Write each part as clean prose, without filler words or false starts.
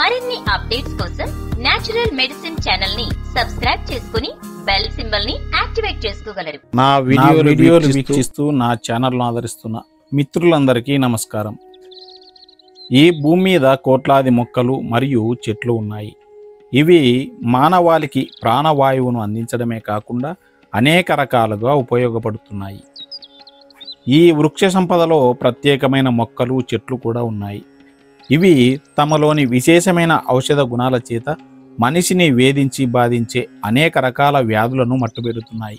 మరిన్ని అప్డేట్స్ కోసం natural medicine channel ని సబ్స్క్రైబ్ చేసుకుని బెల్ సింబల్ ని యాక్టివేట్ చేసుకోగలరు. నా వీడియోలు వీక్షిస్తూ నా ఛానల్ను ఆదరిస్తున్న మిత్రులందరికీ నమస్కారం. ఈ భూమి మీద కోట్లాది మొక్కలు మరియు చెట్లు ఉన్నాయి. ఇవి మానవాళికి ప్రాణవాయువును అందించడమే కాకుండా అనేక రకాలుగా ఉపయోగపడుతున్నాయి. ఈ వృక్ష సంపదలో ప్రత్యేకమైన మొక్కలు చెట్లు కూడా ఉన్నాయి. ఇవి తమలోని విశేషమైన ఔషధ గుణాల చేత మనిషిని వేధించి బాధించే అనేక రకాల వ్యాధులను మట్టుబెడుతున్నాయి.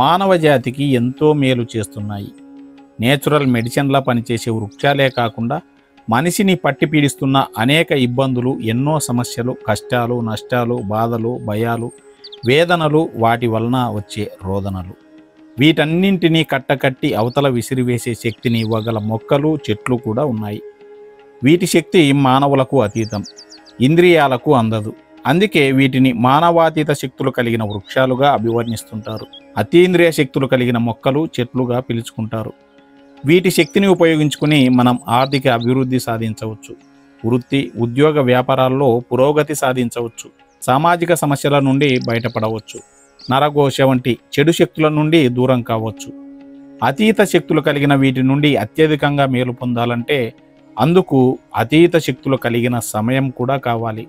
మానవ జాతికి ఎంతో మేలు చేస్తున్నాయి. నేచురల్ మెడిసిన్లా పనిచేసే వృక్షాలే కాకుండా మనిషిని పట్టి పీడిస్తున్న అనేక ఇబ్బందులు, ఎన్నో సమస్యలు, కష్టాలు, నష్టాలు, బాధలు, భయాలు, వేదనలు, వాటి వలన వచ్చే రోదనలు, వీటన్నింటినీ కట్టకట్టి అవతల విసిరివేసే శక్తిని ఇవ్వగల మొక్కలు చెట్లు కూడా ఉన్నాయి. వీటి శక్తి మానవులకు అతీతం, ఇంద్రియాలకు అందదు. అందుకే వీటిని మానవాతీత శక్తులు కలిగిన వృక్షాలుగా అభివర్ణిస్తుంటారు. అతీంద్రియ శక్తులు కలిగిన మొక్కలు చెట్లుగా పిలుచుకుంటారు. వీటి శక్తిని ఉపయోగించుకుని మనం ఆర్థిక అభివృద్ధి సాధించవచ్చు, వృత్తి, ఉద్యోగ, వ్యాపారాల్లో పురోగతి సాధించవచ్చు, సామాజిక సమస్యల నుండి బయటపడవచ్చు, నరఘోష వంటి చెడు శక్తుల నుండి దూరం కావచ్చు. అతీత శక్తులు కలిగిన వీటి నుండి అత్యధికంగా మేలు పొందాలంటే అందుకు అతీత శక్తులు కలిగిన సమయం కూడా కావాలి.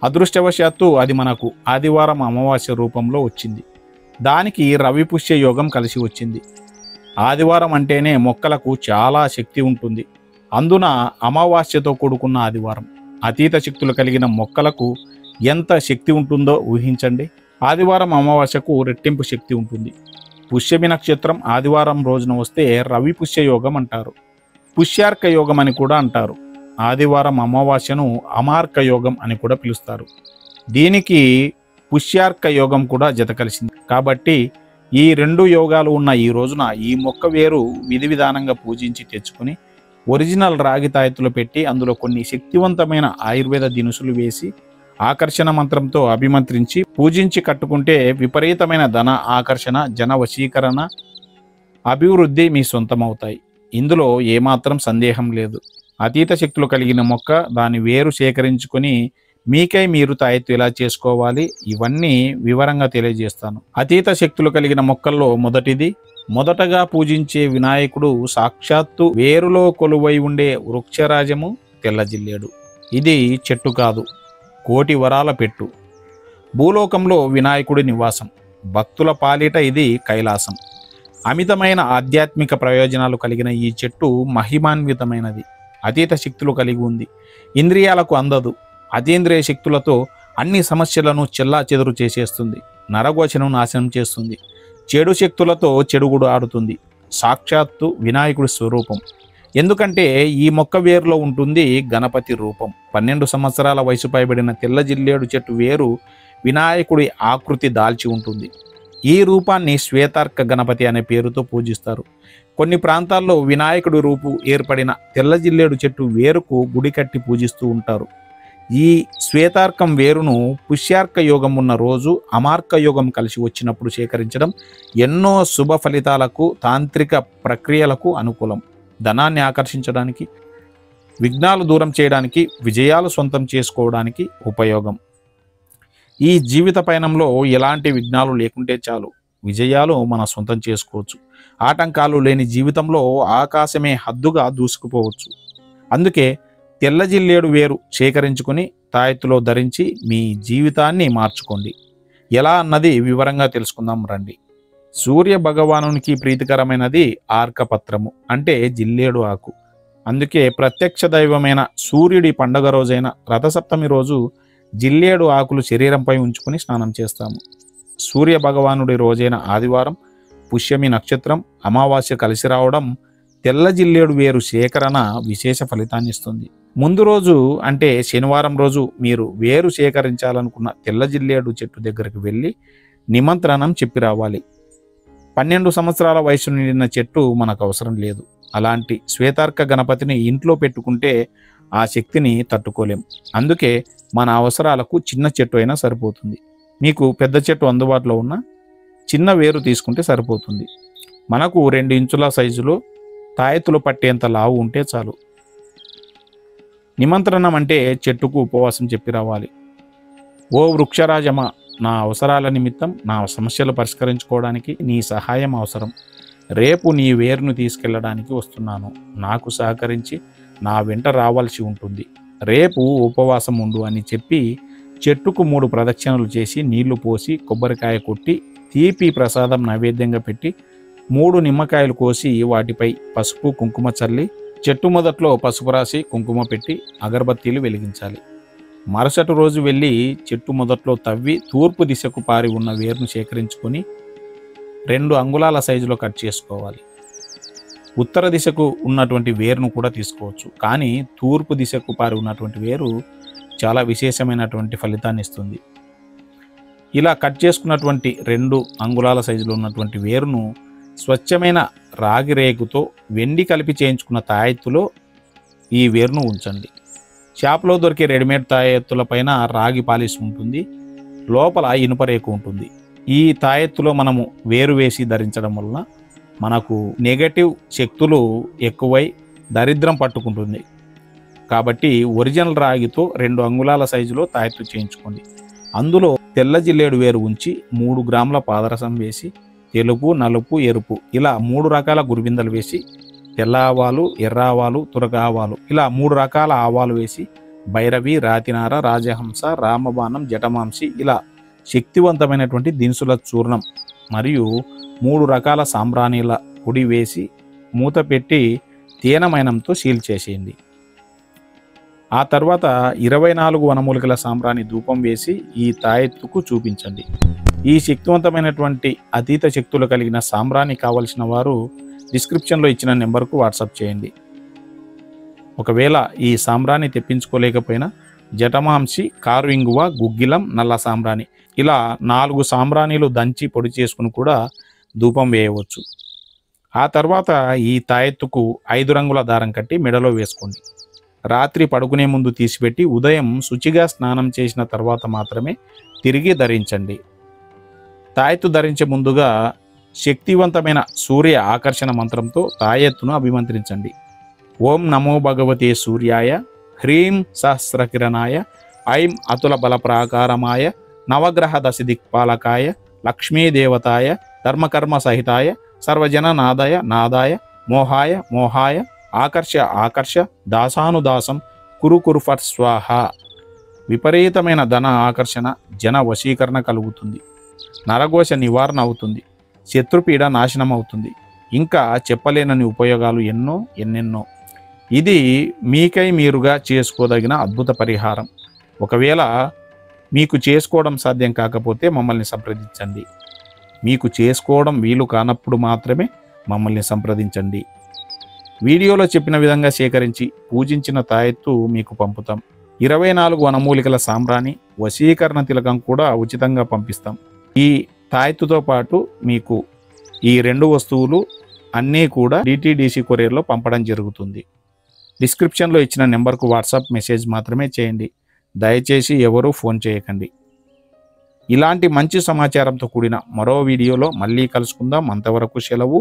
అదృష్టవశాత్తు అది మనకు ఆదివారం అమావాస్య రూపంలో వచ్చింది. దానికి రవి పుష్య యోగం కలిసి వచ్చింది. ఆదివారం అంటేనే మొక్కలకు చాలా శక్తి ఉంటుంది. అందున అమావాస్యతో కూడుకున్న ఆదివారం. అతీత శక్తులు కలిగిన మొక్కలకు ఎంత శక్తి ఉంటుందో ఊహించండి. ఆదివారం అమావాస్యకు రెట్టింపు శక్తి ఉంటుంది. పుష్యమి నక్షత్రం ఆదివారం రోజున వస్తే రవి పుష్య యోగం అంటారు. పుష్యార్క యోగం అని కూడా అంటారు. ఆదివారం అమావాస్యను అమార్క యోగం అని కూడా పిలుస్తారు. దీనికి పుష్యార్క యోగం కూడా జత కలిసింది. కాబట్టి ఈ రెండు యోగాలు ఉన్న ఈ రోజున ఈ మొక్క వేరు విధి విధానంగా పూజించి తెచ్చుకొని ఒరిజినల్ రాగి తాయెత్తులు పెట్టి అందులో కొన్ని శక్తివంతమైన ఆయుర్వేద దినుసులు వేసి ఆకర్షణ మంత్రంతో అభిమంత్రించి పూజించి కట్టుకుంటే విపరీతమైన ధన ఆకర్షణ, జన వశీకరణ, అభివృద్ధి మీ సొంతమవుతాయి. ఇందులో ఏమాత్రం సందేహం లేదు. అతీత శక్తులు కలిగిన మొక్క, దాని వేరు సేకరించుకొని మీకై మీరు తాయెత్తు ఎలా చేసుకోవాలి ఇవన్నీ వివరంగా తెలియజేస్తాను. అతీత శక్తులు కలిగిన మొక్కల్లో మొదటగా పూజించే వినాయకుడు సాక్షాత్తు వేరులో కొలువై ఉండే వృక్షరాజము తెల్ల జిల్లేడు. ఇది చెట్టు కాదు, కోటి వరాల పెట్టు. భూలోకంలో వినాయకుడి నివాసం. భక్తుల పాలిట ఇది కైలాసం. అమితమైన ఆధ్యాత్మిక ప్రయోజనాలు కలిగిన ఈ చెట్టు మహిమాన్వితమైనది. అతీత శక్తులు కలిగి ఉంది. ఇంద్రియాలకు అందదు. అతీంద్రియ శక్తులతో అన్ని సమస్యలను చెల్లా చెదురు చేసేస్తుంది. నరఘోషను నాశనం చేస్తుంది. చెడు శక్తులతో చెడుగుడు ఆడుతుంది. సాక్షాత్తు వినాయకుడి స్వరూపం. ఎందుకంటే ఈ మొక్క వేరులో ఉంటుంది గణపతి రూపం. 12 సంవత్సరాల వయసు పైబడిన తెల్ల జిల్లేడు చెట్టు వేరు వినాయకుడి ఆకృతి దాల్చి ఉంటుంది. ఈ రూపాన్ని శ్వేతార్క గణపతి అనే పేరుతో పూజిస్తారు. కొన్ని ప్రాంతాల్లో వినాయకుడి రూపు ఏర్పడిన తెల్ల జిల్లేడు చెట్టు వేరుకు గుడి కట్టి పూజిస్తూ ఉంటారు. ఈ శ్వేతార్కం వేరును పుష్యార్క యోగం ఉన్న రోజు అమార్క యోగం కలిసి వచ్చినప్పుడు సేకరించడం ఎన్నో శుభ ఫలితాలకు, తాంత్రిక ప్రక్రియలకు అనుకూలం. ధనాన్ని ఆకర్షించడానికి, విఘ్నాలు దూరం చేయడానికి, విజయాలు సొంతం చేసుకోవడానికి ఉపయోగం. ఈ జీవిత పయనంలో ఎలాంటి విఘ్నాలు లేకుంటే చాలు, విజయాలు మన సొంతం చేసుకోవచ్చు. ఆటంకాలు లేని జీవితంలో ఆకాశమే హద్దుగా దూసుకుపోవచ్చు. అందుకే తెల్ల జిల్లేడు వేరు సేకరించుకుని తాయెత్తులో ధరించి మీ జీవితాన్ని మార్చుకోండి. ఎలా అన్నది వివరంగా తెలుసుకుందాం రండి. సూర్య భగవానునికి ప్రీతికరమైనది ఆర్కపత్రము అంటే జిల్లేడు ఆకు. అందుకే ప్రత్యక్ష దైవమైన సూర్యుడి పండగ రోజైన రథసప్తమి రోజు జిల్లేడు ఆకులు శరీరంపై ఉంచుకుని స్నానం చేస్తాము. సూర్య భగవానుడి రోజైన ఆదివారం, పుష్యమి నక్షత్రం, అమావాస్య కలిసి రావడం తెల్ల జిల్లేడు వేరు సేకరణ విశేష ఫలితాన్ని ఇస్తుంది. ముందు రోజు అంటే శనివారం రోజు మీరు వేరు సేకరించాలనుకున్న తెల్ల జిల్లేడు చెట్టు దగ్గరికి వెళ్ళి నిమంత్రణం చెప్పి రావాలి. 12 సంవత్సరాల వయసు నిండిన చెట్టు మనకు అవసరం లేదు. అలాంటి శ్వేతార్క గణపతిని ఇంట్లో పెట్టుకుంటే ఆ శక్తిని తట్టుకోలేం. అందుకే మన అవసరాలకు చిన్న చెట్టు అయినా సరిపోతుంది. మీకు పెద్ద చెట్టు అందుబాటులో ఉన్న చిన్న వేరు తీసుకుంటే సరిపోతుంది. మనకు 2 ఇంచుల సైజులో తాయెత్తులు పట్టేంత లావు ఉంటే చాలు. నిమంత్రణం అంటే చెట్టుకు ఉపవాసం చెప్పి రావాలి. ఓ వృక్షరాజమా, నా అవసరాల నిమిత్తం నా సమస్యలు పరిష్కరించుకోవడానికి నీ సహాయం అవసరం. రేపు నీ వేరును తీసుకెళ్ళడానికి వస్తున్నాను. నాకు సహకరించి నా వెంట రావాల్సి ఉంటుంది. రేపు ఉపవాసం ఉండు అని చెప్పి చెట్టుకు 3 ప్రదక్షిణలు చేసి నీళ్లు పోసి కొబ్బరికాయ కొట్టి తీపి ప్రసాదం నైవేద్యంగా పెట్టి 3 నిమ్మకాయలు కోసి వాటిపై పసుపు కుంకుమ చల్లి చెట్టు మొదట్లో పసుపు రాసి కుంకుమ పెట్టి అగరబత్తీలు వెలిగించాలి. మరుసటి రోజు వెళ్ళి చెట్టు మొదట్లో తవ్వి తూర్పు దిశకు పారి ఉన్న వేరును సేకరించుకొని 2 అంగుళాల సైజులో కట్ చేసుకోవాలి. ఉత్తర దిశకు ఉన్నటువంటి వేరును కూడా తీసుకోవచ్చు, కానీ తూర్పు దిశకు పారి ఉన్నటువంటి వేరు చాలా విశేషమైనటువంటి ఫలితాన్ని ఇస్తుంది. ఇలా కట్ చేసుకున్నటువంటి 2 అంగుళాల సైజులో ఉన్నటువంటి వేరును స్వచ్ఛమైన రాగి రేకుతో వెండి కలిపి చేయించుకున్న తాయెత్తులో ఈ వేరును ఉంచండి. షాప్లో దొరికే రెడీమేడ్ తాయెత్తుల పైన రాగి పాలిష్ ఉంటుంది, లోపల ఇనుప రేకు ఉంటుంది. ఈ తాయెత్తులో మనము వేరు వేసి ధరించడం వలన మనకు నెగటివ్ శక్తులు ఎక్కువై దరిద్రం పట్టుకుంటుంది. కాబట్టి ఒరిజినల్ రాగితో 2 అంగుళాల సైజులో తాయెత్తు చేయించుకోండి. అందులో తెల్ల జిల్లేడు వేరు ఉంచి 3 గ్రాముల పాదరసం వేసి తెలుపు, నలుపు, ఎరుపు ఇలా 3 రకాల గురువిందలు వేసి తెల్ల ఆవాలు, ఎర్ర ఆవాలు, తురగ ఆవాలు ఇలా 3 రకాల ఆవాలు వేసి భైరవి, రాతినార, రాజహంస, రామబాణం, జటమాంసి ఇలా శక్తివంతమైనటువంటి దినుసుల చూర్ణం మరియు 3 రకాల సాంబ్రాణీల పొడి వేసి మూత పెట్టి తేనమైనంతో సీల్ చేసేయండి. ఆ తర్వాత 24 వనమూలికల సాంబ్రాణి ధూపం వేసి ఈ తాయెత్తుకు చూపించండి. ఈ శక్తివంతమైనటువంటి అతీత శక్తులు కలిగిన సాంబ్రాణి కావలసిన వారు డిస్క్రిప్షన్లో ఇచ్చిన నెంబర్కు వాట్సాప్ చేయండి. ఒకవేళ ఈ సాంబ్రాణి తెప్పించుకోలేకపోయినా జటమాంసి, కారుయింగువ, గుగ్గిలం, నల్ల సాంబ్రాణి ఇలా 4 సాంబ్రాణీలు దంచి పొడి చేసుకుని కూడా ధూపం వేయవచ్చు. ఆ తర్వాత ఈ తాయెత్తుకు 5 రంగుల దారం కట్టి మెడలో వేసుకోండి. రాత్రి పడుకునే ముందు తీసిపెట్టి ఉదయం శుచిగా స్నానం చేసిన తర్వాత మాత్రమే తిరిగి ధరించండి. తాయెత్తు ధరించే ముందుగా శక్తివంతమైన సూర్య ఆకర్షణ మంత్రంతో తాయెత్తును అభిమంత్రించండి. ఓం నమో భగవతే సూర్యాయ, హ్రీం సహస్రకిరణాయ, ఐం అతుల బల ప్రాకారమాయ, నవగ్రహ దశ దిక్పాలకాయ, లక్ష్మీదేవతాయ, ధర్మకర్మ సహితాయ, సర్వజన నాదాయ నాదాయ, మోహాయ మోహాయ, ఆకర్ష ఆకర్ష, దాసానుదాసం కురు కురు ఫట్ స్వాహ. విపరీతమైన ధన ఆకర్షణ, జన వశీకరణ కలుగుతుంది. నరఘోష నివారణ అవుతుంది. శత్రుపీడ నాశనం అవుతుంది. ఇంకా చెప్పలేనని ఉపయోగాలు ఎన్నెన్నో. ఇది మీకై మీరుగా చేసుకోదగిన అద్భుత పరిహారం. ఒకవేళ మీకు చేసుకోవడం సాధ్యం కాకపోతే మమ్మల్ని సంప్రదించండి. మీకు చేసుకోవడం వీలు కానప్పుడు మాత్రమే మమ్మల్ని సంప్రదించండి. వీడియోలో చెప్పిన విధంగా సేకరించి పూజించిన తాయెత్తు మీకు పంపుతాం. 24 వనమూలికల సాంబ్రాణి, వశీకరణ తిలకం కూడా ఉచితంగా పంపిస్తాం. ఈ తాయెత్తుతో పాటు మీకు ఈ 2 వస్తువులు అన్నీ కూడా DTDC కొరియర్లో పంపడం జరుగుతుంది. డిస్క్రిప్షన్లో ఇచ్చిన నెంబర్కు వాట్సాప్ మెసేజ్ మాత్రమే చేయండి. దయచేసి ఎవరూ ఫోన్ చేయకండి. ఇలాంటి మంచి సమాచారంతో కూడిన మరో వీడియోలో మళ్ళీ కలుసుకుందాం. అంతవరకు సెలవు.